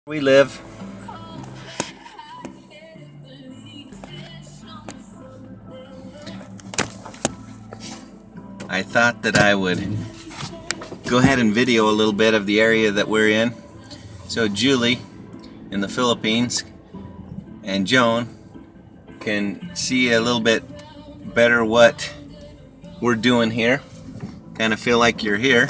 We live. I thought that I would go ahead and video a little bit of the area that we're in. So Julie in the Philippines and Joan can see a little bit better what we're doing here. Kind of feel like you're here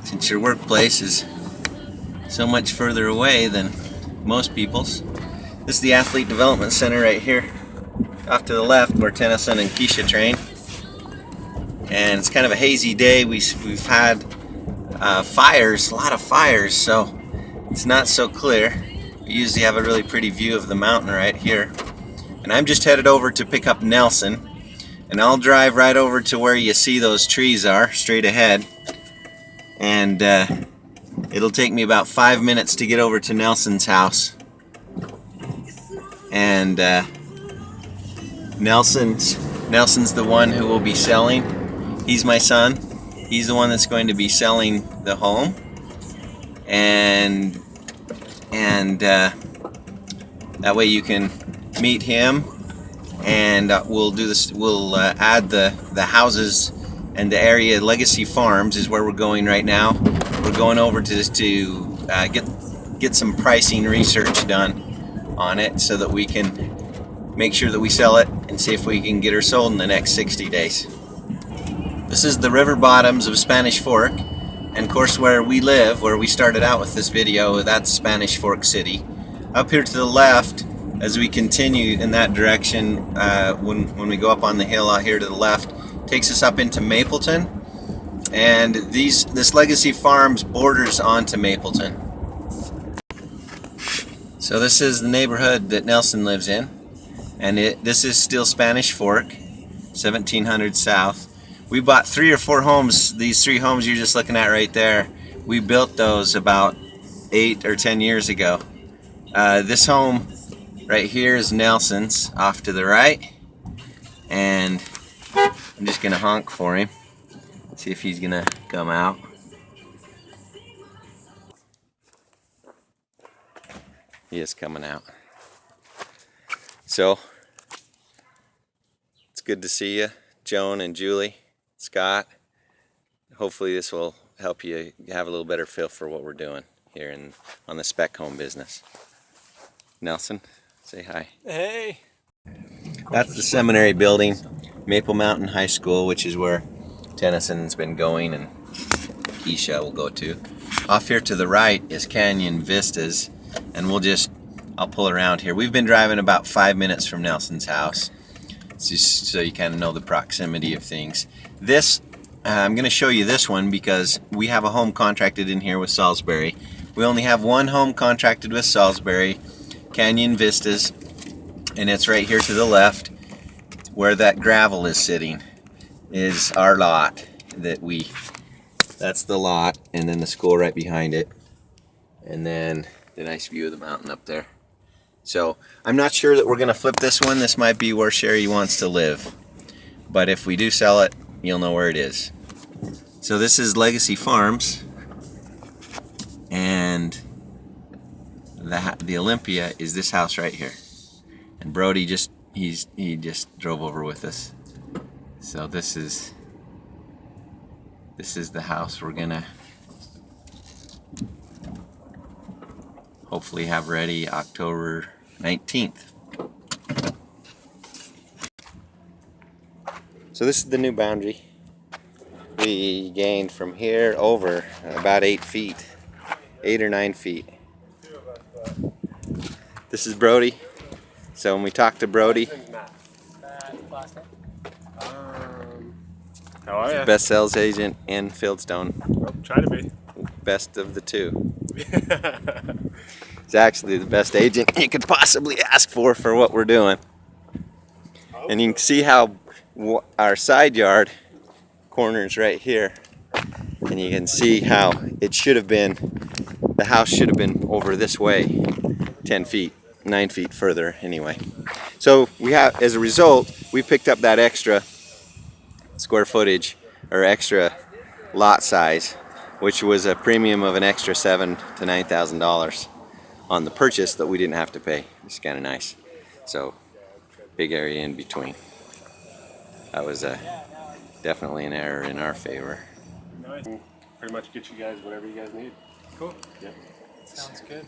since your workplace is so much further away than most people's. This is the Athlete Development Center right here off to the left where Tennyson and Keisha train. And it's kind of a hazy day. We've had fires, a lot of fires, so it's not so clear. We usually have a really pretty view of the mountain right here. And I'm just headed over to pick up Nelson, and I'll drive right over to where you see those trees are, straight ahead. And it'll take me about 5 minutes to get over to Nelson's house. And Nelson's the one who will be selling. He's my son. He's the one that's going to be selling the home, and that way you can meet him, and we'll do this. We'll add the houses and the area. Legacy Farms is where we're going right now. We're going over to get some pricing research done on it so that we can make sure that we sell it and see if we can get her sold in the next 60 days. This is the river bottoms of Spanish Fork, and of course where we live, where we started out with this video, that's Spanish Fork City. Up here to the left, as we continue in that direction, when we go up on the hill out here to the left, takes us up into Mapleton, and this Legacy Farms borders onto Mapleton. So this is the neighborhood that Nelson lives in, and this is still Spanish Fork, 1700 South. We bought 3 or 4 homes. These 3 homes you're just looking at right there, we built those about 8 or 10 years ago. This home right here is Nelson's off to the right, and I'm just gonna honk for him, see if he's gonna come out. He is coming out. So it's good to see you, Joan and Julie, Scott. Hopefully this will help you have a little better feel for what we're doing here on the spec home business. Nelson, say hi. Hey. That's the seminary building, Maple Mountain High School, which is where Tennyson's been going and Keisha will go to. Off here to the right is Canyon Vistas, and I'll pull around here. We've been driving about 5 minutes from Nelson's house, just so you kind of know the proximity of things. I'm going to show you this one because we have a home contracted in here with Salisbury. We only have one home contracted with Salisbury, Canyon Vistas, and it's right here to the left where that gravel is sitting is our lot. That's the lot, and then the school right behind it, and then the nice view of the mountain up there. So I'm not sure that we're going to flip this one. This might be where Sherry wants to live, but if we do sell it, you'll know where it is. So this is Legacy Farms, and the Olympia is this house right here. And Brody he just drove over with us. So this is the house we're gonna hopefully have ready October 19th. So this is the new boundary. We gained from here over about 8 feet, 8 or 9 feet. This is Brody. So when we talk to Brody, How are you? best sales agent in Fieldstone. Well, try to be. Best of the two. He's actually the best agent you could possibly ask for what we're doing. And you can see how our side yard corners right here, and you can see how it should have been, the house should have been over this way 10 feet, 9 feet further anyway. So as a result, we picked up that extra square footage or extra lot size which was a premium of an extra $7,000 to $9,000 on the purchase that we didn't have to pay. It's kind of nice. So big area in between. That was definitely an error in our favor. Nice. Pretty much get you guys whatever you guys need. Cool. Yep. Sounds good.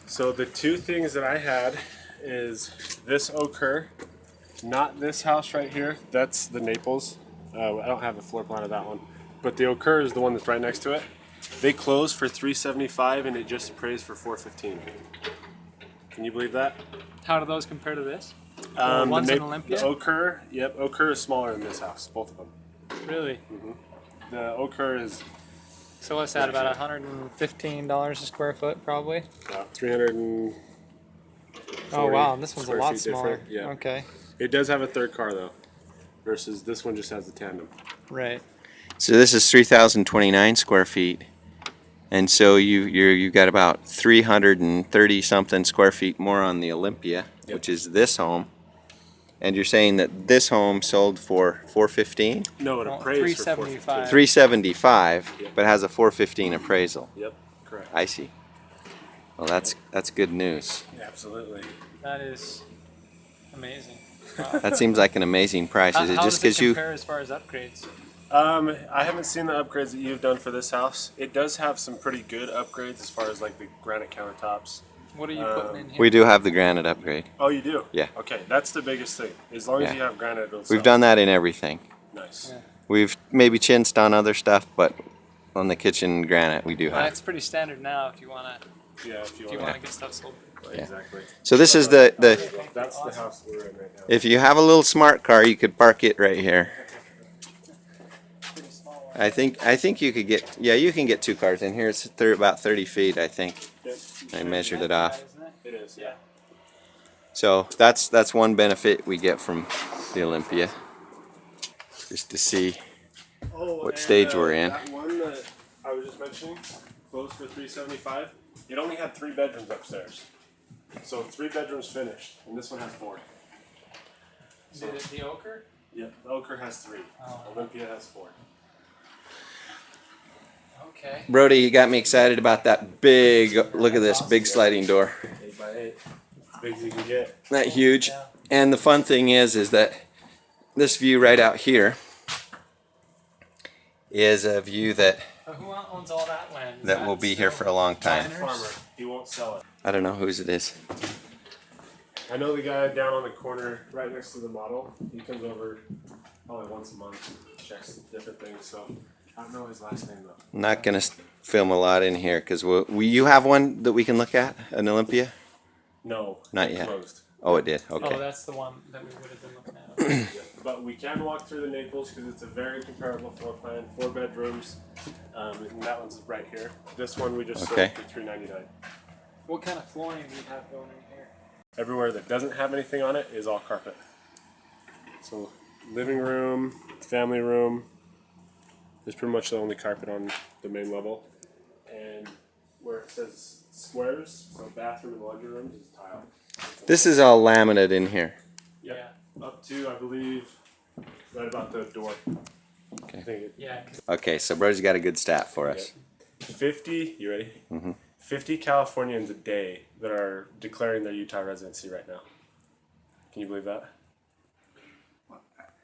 So the two things that I had is this ochre, not this house right here. That's the Naples. I don't have a floor plan of that one, but the ochre is the one that's right next to it. They closed for $375 and it just appraised for $415. Can you believe that? How do those compare to this? One's in Olympia? The ochre, yep, ochre is smaller than this house, both of them. Really? The ochre is So what's that, about $115 a square foot, probably? 340. Oh wow, this one's a square lot feet smaller. different, yeah. Okay. It does have a third car though, versus this one just has the tandem. Right. So this is 3,029 square feet, and so you've got about 330 something square feet more on the Olympia, Yep. which is this home. And you're saying that this home sold for $415, No, it Well, appraised for $375. $375, Yep. but has a $415 appraisal. Yep, correct. I see. Well, that's good news. Absolutely. That is amazing. Wow. That seems like an amazing price. Is it How just does it because you? compare as far as upgrades? I haven't seen the upgrades that you've done for this house. It does have some pretty good upgrades as far as like the granite countertops. What are you putting in here? We do have the granite upgrade. Oh, you do? Yeah. Okay, that's the biggest thing. As long as Yeah. you have granite, it'll We've sell. done that in everything. Nice. Yeah. We've maybe chinsed on other stuff, but on the kitchen granite we do have. That's pretty standard now if you wanna Yeah, if you want want to get stuff sold. to. Exactly. So this is the That's the house we're in right now. if you have a little smart car, you could park it right here. Pretty small one. I think you could get, yeah, you can get two cars in here. It's about 30 feet, I think. Yep. I measured it off. Isn't it? It is. Yeah. So that's one benefit we get from the Olympia, just to see. Oh, What and, stage we're in. That one that I was just mentioning, closed for $375. It only had 3 bedrooms upstairs, so 3 bedrooms finished, and this one has 4. So, The ochre? yep, the ochre has 3. Oh. Olympia has 4. Okay. Brody, you got me excited about that big. Look at this big sliding door. 8 by 8. As big as you can get. Isn't that huge? Yeah. And the fun thing is that this view right out here is a view that Who owns all that land? Is will be here for still a long time. miners? Farmer, he won't sell it. I don't know whose it is. I know the guy down on the corner right next to the model. He comes over probably once a month, checks different things. So I don't know his last name though. I'm not gonna film a lot in here because you have one that we can look at, an Olympia? No, Not it yet. closed. Oh, it did. Oh, Okay. that's the one that we would have been looking at. Yeah, but we can walk through the Naples because it's a very comparable floor plan. 4 bedrooms, and that one's right here. This one we just Okay. sold for $399. What kind of flooring do you have going in here? Everywhere that doesn't have anything on it is all carpet. So living room, family room is pretty much the only carpet on the main level, and where it says squares, so bathroom and laundry rooms, is tile. This is all laminate in here. Yep. Up to, I believe, right about the door. Okay. I think it, Yeah. 'Cause Okay, so Brody's got a good stat for us. 50, you ready? Mhm. 50 Californians a day that are declaring their Utah residency right now. Can you believe that?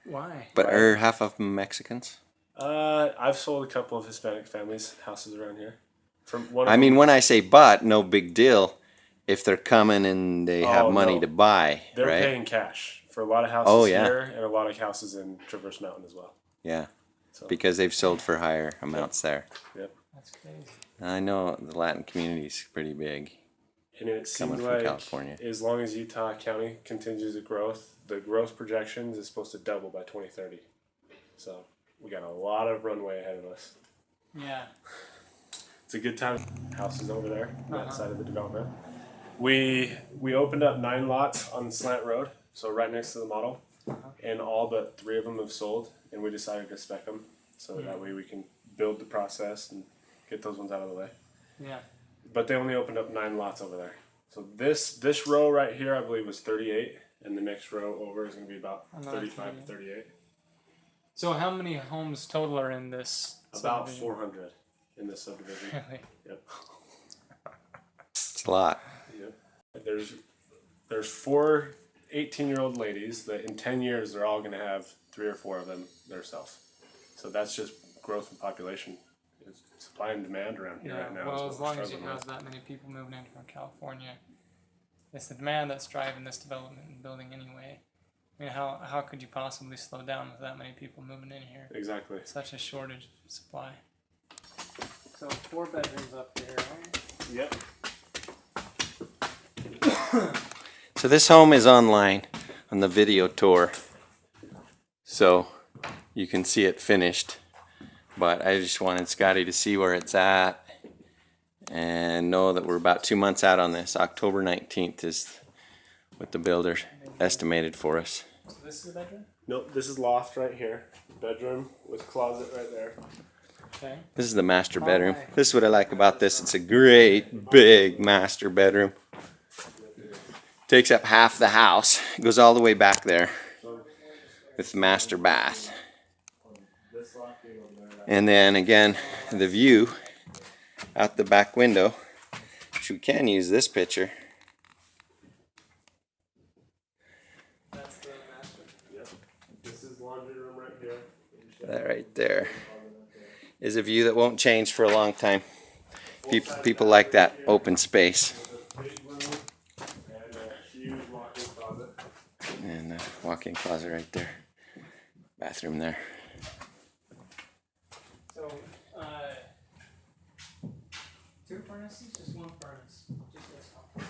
why? But are half of them Mexicans? I've sold a couple of Hispanic families houses around here. From one of I mean, them, when I say but, no big deal if they're coming and they have Oh, money no. to buy, they're right? paying cash for a lot of houses Oh, yeah. here and a lot of houses in Traverse Mountain as well. Yeah, So, because they've sold for higher amounts there. yep. That's crazy. I know the Latin community's pretty big. And it Coming seems from like California. as long as Utah County continues the growth projections is supposed to double by 2030. So we got a lot of runway ahead of us. Yeah. It's a good time. Houses over there on that Uh-huh. side of the development. We opened up 9 lots on Slant Road, so right next to the model, and all but 3 of them have sold. And we decided to spec them so that way we can build the process and get those ones out of the way. Yeah. But they only opened up 9 lots over there. So this row right here, I believe, was 38, and the next row over is going to be about Another 35 to 38. So how many homes total are in this? About subdivision? 400 in this subdivision. Really? Yep. It's a lot. Yep. There's 4 18-year-old ladies that in 10 years they're all going to have 3 or 4 of them themselves. So that's just growth in population. It's supply and demand around here right now. Well, as long as you struggling have that many people moving in from California, it's the demand that's driving this development and building anyway. I mean, how could you possibly slow down with that many people moving in here? Exactly. Such a shortage of supply. So 4 bedrooms up here, right? Yep. So this home is online on the video tour, so you can see it finished, but I just wanted Scotty to see where it's at and know that we're about 2 months out on this. October 19th is what the builder estimated for us. So this is the bedroom? Nope, this is loft right here. Bedroom with closet right there. Okay. This is the master bedroom. This is what I like about this. It's a great big master bedroom. Takes up half the house. It goes all the way back there with the master bath. And then again, the view out the back window, which we can use this picture. That's the master. Yep. This is laundry room right here. That right there is a view that won't change for a long time. People like that open space. Big room and a huge walk-in closet. And a walk-in closet right there. Bathroom there. So, 2 furnaces, just 1 furnace, just this one.